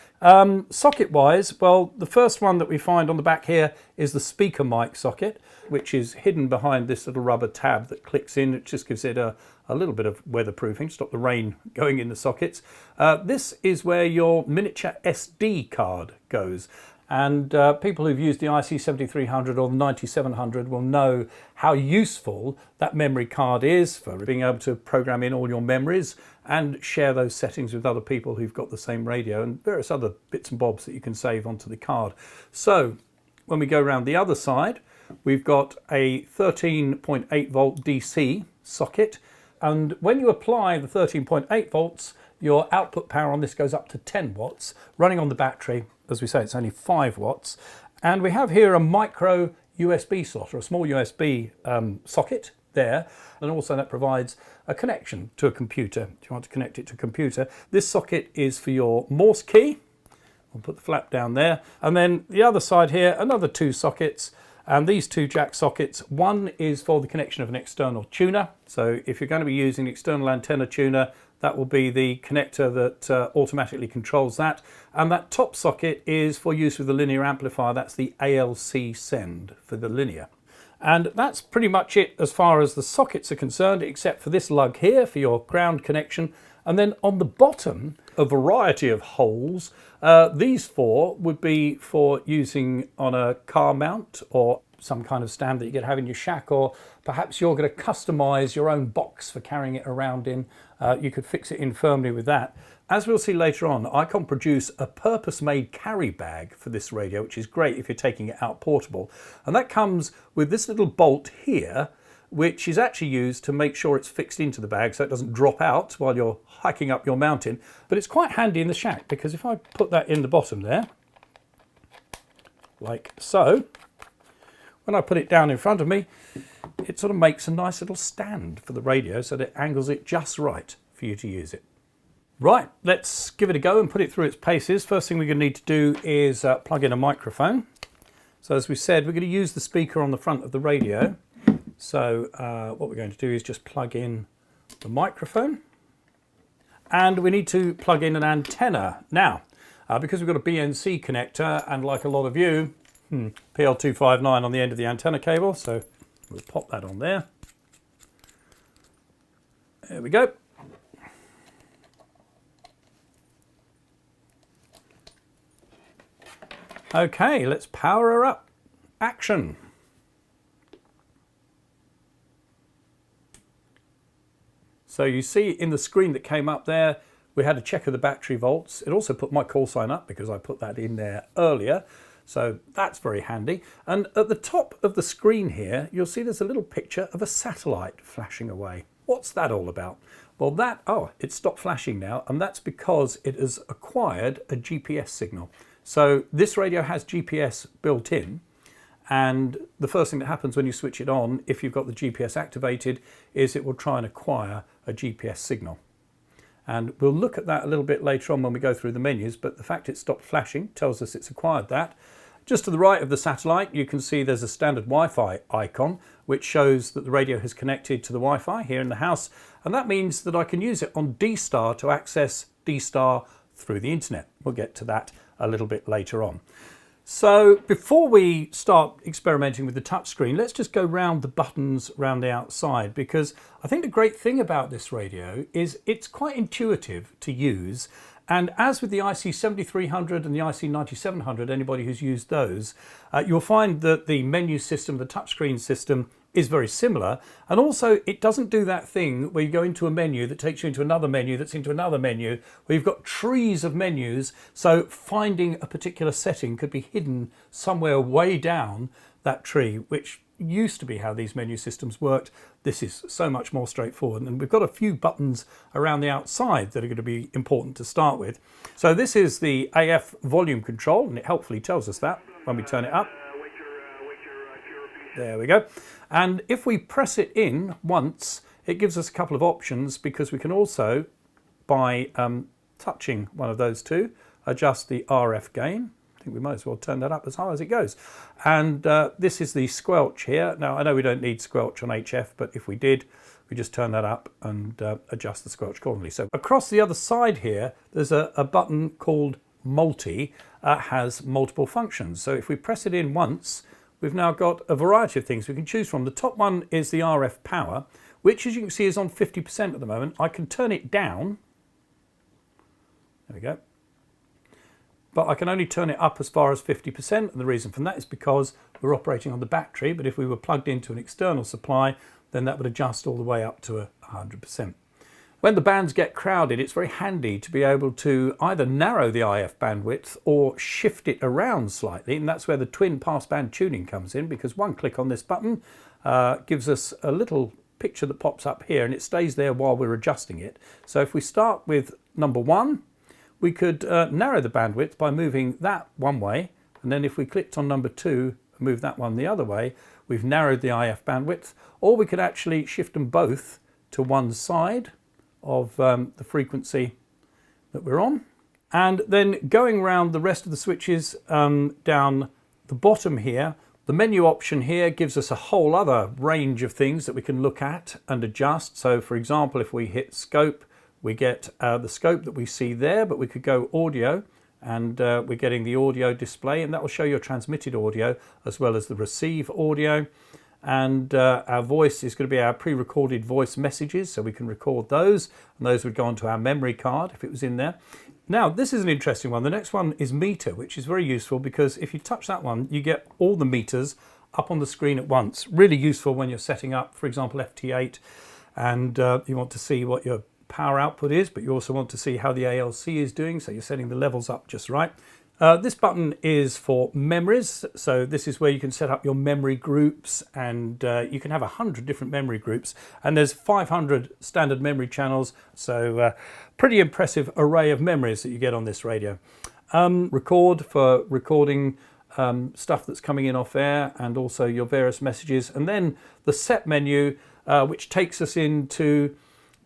Socket-wise, well, the first one that we find on the back here is the speaker mic socket, which is hidden behind this little rubber tab that clicks in. It just gives it a little bit of weatherproofing, stop the rain going in the sockets. This is where your miniature SD card goes. And people who've used the IC-7300 or the 9700 will know how useful that memory card is for being able to program in all your memories and share those settings with other people who've got the same radio and various other bits and bobs that you can save onto the card. So when we go around the other side, we've got a 13.8 volt DC socket. And when you apply the 13.8 volts, your output power on this goes up to 10 watts, running on the battery. As we say, it's only 5 watts. And we have here a micro USB slot, or a small USB socket there. And also that provides a connection to a computer. If you want to connect it to a computer, this socket is for your Morse key. We'll put the flap down there. And then the other side here, another 2 sockets. And these 2 jack sockets, one is for the connection of an external tuner. So if you're going to be using an external antenna tuner, that will be the connector that automatically controls that. And that top socket is for use with the linear amplifier. That's the ALC send for the linear. And that's pretty much it as far as the sockets are concerned, except for this lug here for your ground connection. And then on the bottom, a variety of holes. These 4 would be for using on a car mount or some kind of stand that you could have in your shack, or perhaps you're going to customize your own box for carrying it around in. You could fix it in firmly with that. As we'll see later on, Icom produce a purpose-made carry bag for this radio, which is great if you're taking it out portable. And that comes with this little bolt here, which is actually used to make sure it's fixed into the bag so it doesn't drop out while you're hiking up your mountain. But it's quite handy in the shack, because if I put that in the bottom there, like so, when I put it down in front of me, it sort of makes a nice little stand for the radio so that it angles it just right for you to use it. Right, let's give it a go and put it through its paces. First thing we're going to need to do is plug in a microphone. So as we said, we're going to use the speaker on the front of the radio. So what we're going to do is just plug in the microphone. And we need to plug in an antenna. Now, because we've got a BNC connector, and like a lot of you, PL259 on the end of the antenna cable, so we'll pop that on there. There we go. Okay, let's power her up. Action. So you see in the screen that came up there, we had a check of the battery volts. It also put my call sign up because I put that in there earlier. So that's very handy. And at the top of the screen here, you'll see there's a little picture of a satellite flashing away. What's that all about? Well, it stopped flashing now, and that's because it has acquired a GPS signal. So this radio has GPS built in, and the first thing that happens when you switch it on, if you've got the GPS activated, is it will try and acquire a GPS signal. And we'll look at that a little bit later on when we go through the menus, but the fact it stopped flashing tells us it's acquired that. Just to the right of the satellite, you can see there's a standard Wi-Fi icon, which shows that the radio has connected to the Wi-Fi here in the house. And that means that I can use it on D-Star to access D-Star through the internet. We'll get to that a little bit later on. So before we start experimenting with the touchscreen, let's just go round the buttons around the outside, because I think the great thing about this radio is it's quite intuitive to use. And as with the IC-7300 and the IC-9700, anybody who's used those, you'll find that the menu system, the touchscreen system, is very similar. And also it doesn't do that thing where you go into a menu that takes you into another menu that's into another menu, where you've got trees of menus. So finding a particular setting could be hidden somewhere way down that tree, which used to be how these menu systems worked. This is so much more straightforward. And we've got a few buttons around the outside that are going to be important to start with. So this is the AF volume control, and it helpfully tells us that when we turn it up. There we go. And if we press it in once, it gives us a couple of options, because we can also, by touching one of those two, adjust the RF gain. I think we might as well turn that up as high as it goes. And this is the squelch here. Now, I know we don't need squelch on HF, but if we did, we just turn that up and adjust the squelch accordingly. So across the other side here, there's a button called Multi. Has multiple functions. So if we press it in once, we've now got a variety of things we can choose from. The top one is the RF power, which, as you can see, is on 50% at the moment. I can turn it down. There we go. But I can only turn it up as far as 50%, and the reason for that is because we're operating on the battery, but if we were plugged into an external supply, then that would adjust all the way up to 100%. When the bands get crowded, it's very handy to be able to either narrow the IF bandwidth or shift it around slightly, and that's where the twin passband tuning comes in, because one click on this button gives us a little picture that pops up here, and it stays there while we're adjusting it. So if we start with number 1, we could narrow the bandwidth by moving that one way, and then if we clicked on number 2 and move that one the other way, we've narrowed the IF bandwidth. Or we could actually shift them both to one side of the frequency that we're on, and then going around the rest of the switches down the bottom here, the menu option here gives us a whole other range of things that we can look at and adjust. So for example, if we hit scope, we get the scope that we see there, but we could go audio, and we're getting the audio display, and that will show your transmitted audio as well as the receive audio. And our voice is going to be our pre-recorded voice messages, so we can record those, and those would go onto our memory card if it was in there. Now, this is an interesting one. The next one is meter, which is very useful, because if you touch that one, you get all the meters up on the screen at once. Really useful when you're setting up, for example, FT8, and you want to see what your power output is, but you also want to see how the ALC is doing, so you're setting the levels up just right. This button is for memories, so this is where you can set up your memory groups, and you can have 100 different memory groups, and there's 500 standard memory channels, so pretty impressive array of memories that you get on this radio. Record for recording stuff that's coming in off air, and also your various messages, and then the set menu, which takes us into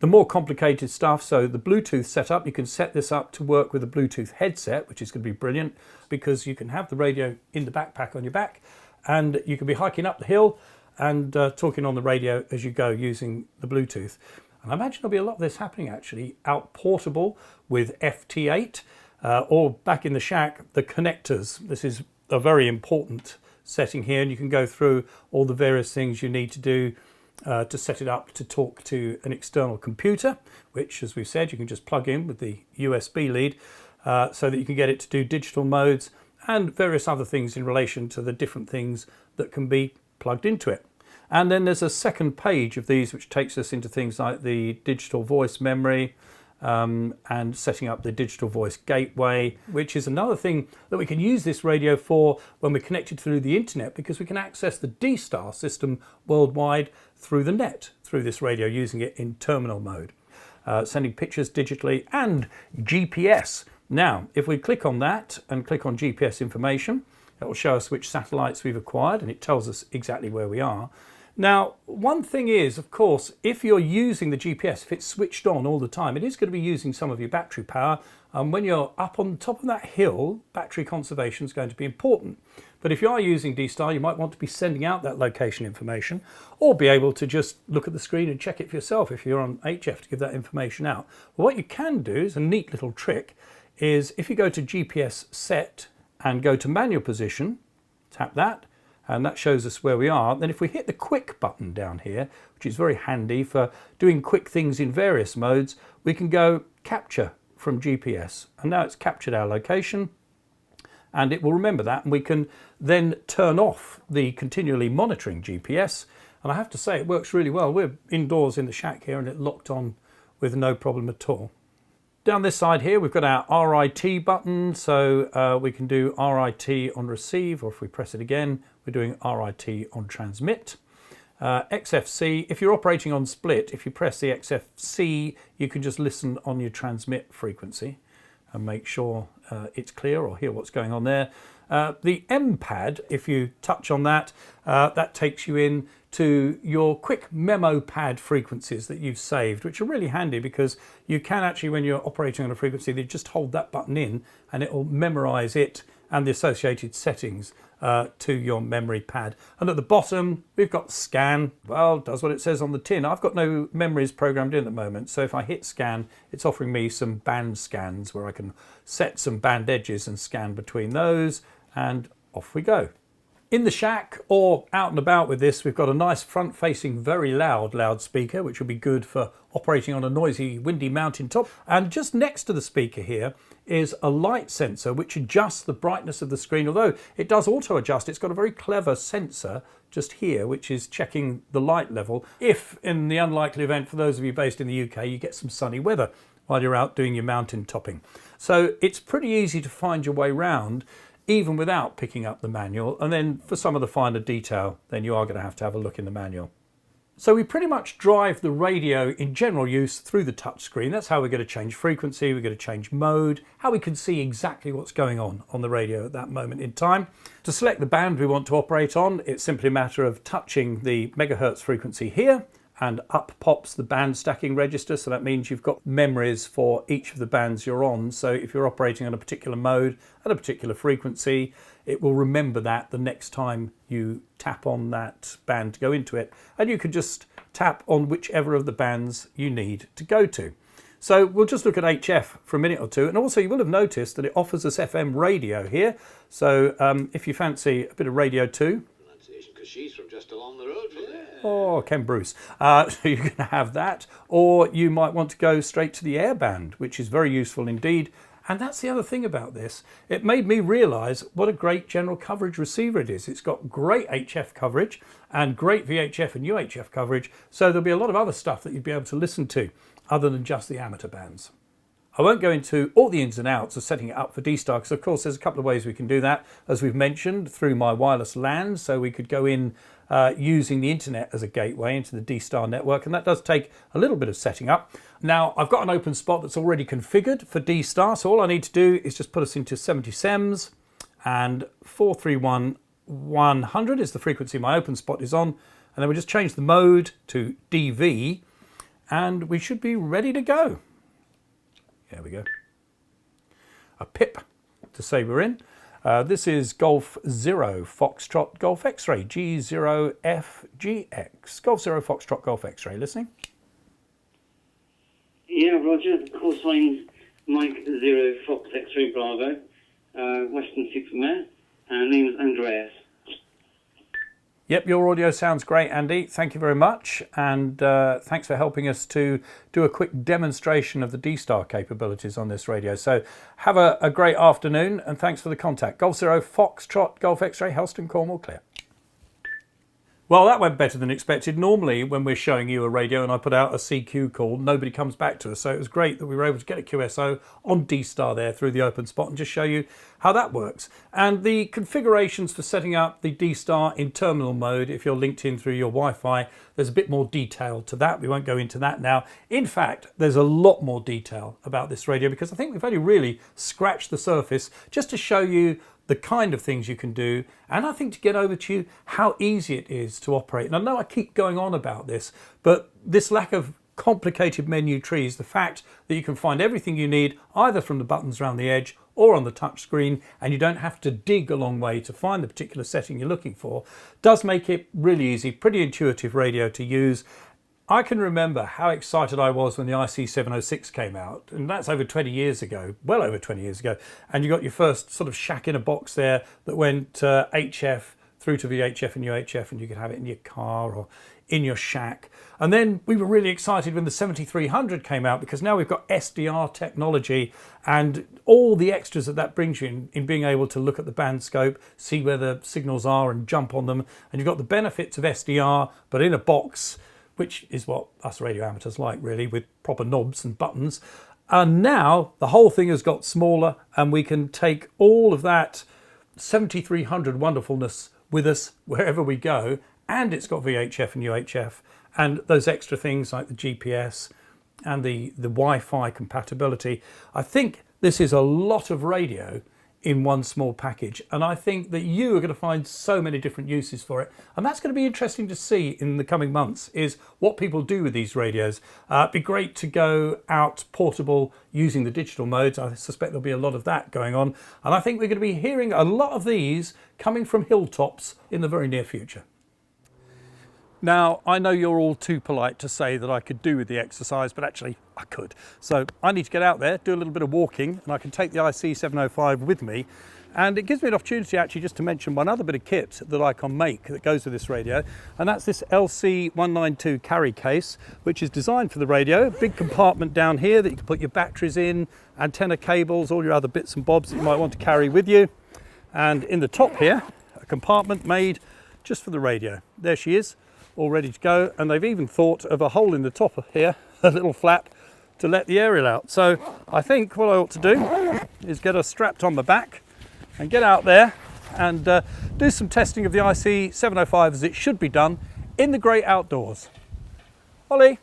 the more complicated stuff. So the Bluetooth setup, you can set this up to work with a Bluetooth headset, which is going to be brilliant, because you can have the radio in the backpack on your back, and you can be hiking up the hill and talking on the radio as you go using the Bluetooth. And I imagine there'll be a lot of this happening actually out portable with FT8 or back in the shack, the connectors. This is a very important setting here, and you can go through all the various things you need to do to set it up to talk to an external computer, which, as we've said, you can just plug in with the USB lead so that you can get it to do digital modes and various other things in relation to the different things that can be plugged into it. And then there's a second page of these which takes us into things like the digital voice memory and setting up the digital voice gateway, which is another thing that we can use this radio for when we're connected through the internet, because we can access the D-Star system worldwide through the net, through this radio, using it in terminal mode, sending pictures digitally, and GPS. Now, if we click on that and click on GPS information, it will show us which satellites we've acquired, and it tells us exactly where we are. Now, one thing is, of course, if you're using the GPS, if it's switched on all the time, it is going to be using some of your battery power. When you're up on top of that hill, battery conservation is going to be important. But if you are using D-Star, you might want to be sending out that location information, or be able to just look at the screen and check it for yourself if you're on HF to give that information out. Well, what you can do is a neat little trick, is if you go to GPS set and go to manual position, tap that, and that shows us where we are. Then if we hit the quick button down here, which is very handy for doing quick things in various modes, we can go capture from GPS. And now it's captured our location, and it will remember that, and we can then turn off the continually monitoring GPS. And I have to say, it works really well. We're indoors in the shack here, and it locked on with no problem at all. Down this side here, we've got our RIT button, so we can do RIT on receive, or if we press it again, we're doing RIT on transmit. XFC, if you're operating on split, if you press the XFC, you can just listen on your transmit frequency and make sure it's clear or hear what's going on there. The M pad, if you touch on that, that takes you in to your quick memo pad frequencies that you've saved, which are really handy because you can actually, when you're operating on a frequency, you just hold that button in and it will memorize it and the associated settings to your memory pad. And at the bottom, we've got scan. Well, it does what it says on the tin. I've got no memories programmed in at the moment, so if I hit scan, it's offering me some band scans where I can set some band edges and scan between those, and off we go. In the shack or out and about with this, we've got a nice front-facing, very loud loudspeaker, which will be good for operating on a noisy, windy mountaintop. And just next to the speaker here is a light sensor, which adjusts the brightness of the screen. Although it does auto-adjust, it's got a very clever sensor just here, which is checking the light level. If, in the unlikely event, for those of you based in the UK, you get some sunny weather while you're out doing your mountain topping. So it's pretty easy to find your way round, even without picking up the manual. And then for some of the finer detail, then you are going to have a look in the manual. So we pretty much drive the radio in general use through the touch screen. That's how we're going to change frequency, we're going to change mode, how we can see exactly what's going on the radio at that moment in time. To select the band we want to operate on, it's simply a matter of touching the megahertz frequency here, and up pops the band stacking register. So that means you've got memories for each of the bands you're on. So if you're operating on a particular mode at a particular frequency, it will remember that the next time you tap on that band to go into it. And you can just tap on whichever of the bands you need to go to. So we'll just look at HF for a minute or two. And also you will have noticed that it offers us FM radio here. So if you fancy a bit of Radio 2, because she's from just along the road from there. Oh, Ken Bruce. So you can have that, or you might want to go straight to the airband, which is very useful indeed. And that's the other thing about this. It made me realise what a great general coverage receiver it is. It's got great HF coverage and great VHF and UHF coverage, so there'll be a lot of other stuff that you'd be able to listen to other than just the amateur bands. I won't go into all the ins and outs of setting it up for D-Star, because of course there's a couple of ways we can do that, as we've mentioned, through my wireless LAN. So we could go in using the internet as a gateway into the D-Star network, and that does take a little bit of setting up. Now I've got an open spot that's already configured for D-Star, so all I need to do is just put us into 70 SEMS, and 431.100 is the frequency my open spot is on, and then we just change the mode to DV, and we should be ready to go. There we go. A pip to say we're in. This is Golf 0 Foxtrot Golf X-Ray G0FGX. Golf 0 Foxtrot Golf X-Ray. Listening? Yeah, Roger. Call sign Mike 0 Fox X-Ray Bravo, Western Superman, and name is Andreas. Yep, your audio sounds great, Andy. Thank you very much. And thanks for helping us to do a quick demonstration of the D-Star capabilities on this radio. So have a great afternoon, and thanks for the contact. Golf 0 Foxtrot Golf X-Ray, Helston, Cornwall, clear. Well, that went better than expected. Normally, when we're showing you a radio and I put out a CQ call, nobody comes back to us. So it was great that we were able to get a QSO on D-Star there through the open spot and just show you how that works. And the configurations for setting up the D-Star in terminal mode, if you're linked in through your Wi-Fi, there's a bit more detail to that. We won't go into that now. In fact, there's a lot more detail about this radio because I think we've only really scratched the surface just to show you the kind of things you can do, and I think to get over to you how easy it is to operate. And I know I keep going on about this, but this lack of complicated menu trees, the fact that you can find everything you need either from the buttons around the edge or on the touch screen, and you don't have to dig a long way to find the particular setting you're looking for, does make it really easy, pretty intuitive radio to use. I can remember how excited I was when the IC-706 came out, and that's over 20 years ago, well over 20 years ago, and you got your first sort of shack in a box there that went HF through to VHF and UHF, and you could have it in your car or in your shack. And then we were really excited when the 7300 came out, because now we've got SDR technology and all the extras that brings you in being able to look at the band scope, see where the signals are and jump on them, and you've got the benefits of SDR but in a box, which is what us radio amateurs like, really, with proper knobs and buttons. And now the whole thing has got smaller, and we can take all of that 7300 wonderfulness with us wherever we go, and it's got VHF and UHF and those extra things like the GPS and the Wi-Fi compatibility. I think This is a lot of radio in one small package, and I think that you are going to find so many different uses for it, and that's going to be interesting to see in the coming months, is what people do with these radios. It'd be great to go out portable using the digital modes. I suspect there'll be a lot of that going on, and I think we're going to be hearing a lot of these coming from hilltops in the very near future. Now, I know you're all too polite to say that I could do with the exercise, but actually I could. So I need to get out there, do a little bit of walking, and I can take the IC-705 with me. And it gives me an opportunity actually just to mention one other bit of kit that Icom make that goes with this radio, and that's this LC192 carry case, which is designed for the radio. A big compartment down here that you can put your batteries in, antenna cables, all your other bits and bobs that you might want to carry with you. And in the top here, a compartment made just for the radio. There she is, all ready to go, and they've even thought of a hole in the top of here, a little flap to let the aerial out. So I think what I ought to do is get her strapped on the back and get out there and do some testing of the IC-705 as it should be done in the great outdoors. Ollie,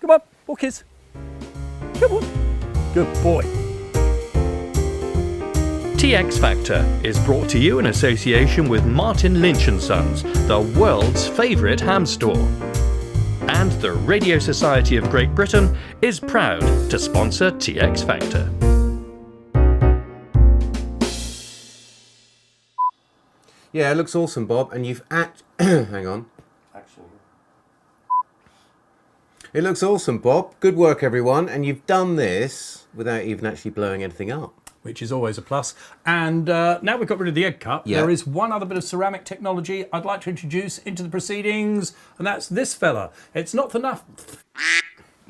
come on, walkies. Come on. Good boy. TX Factor is brought to you in association with Martin Lynch & Sons, the world's favourite ham store. And the Radio Society of Great Britain is proud to sponsor TX Factor. Yeah, it looks awesome, Bob, and you've hang on. It looks awesome, Bob. Good work, everyone, and you've done this without even actually blowing anything up. Which is always a plus. And now we've got rid of the egg cup, there is one other bit of ceramic technology I'd like to introduce into the proceedings, and that's this fella. It's not enough.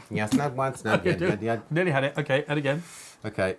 Yes, no, once, no, Nearly had it. Okay, and again. Okay.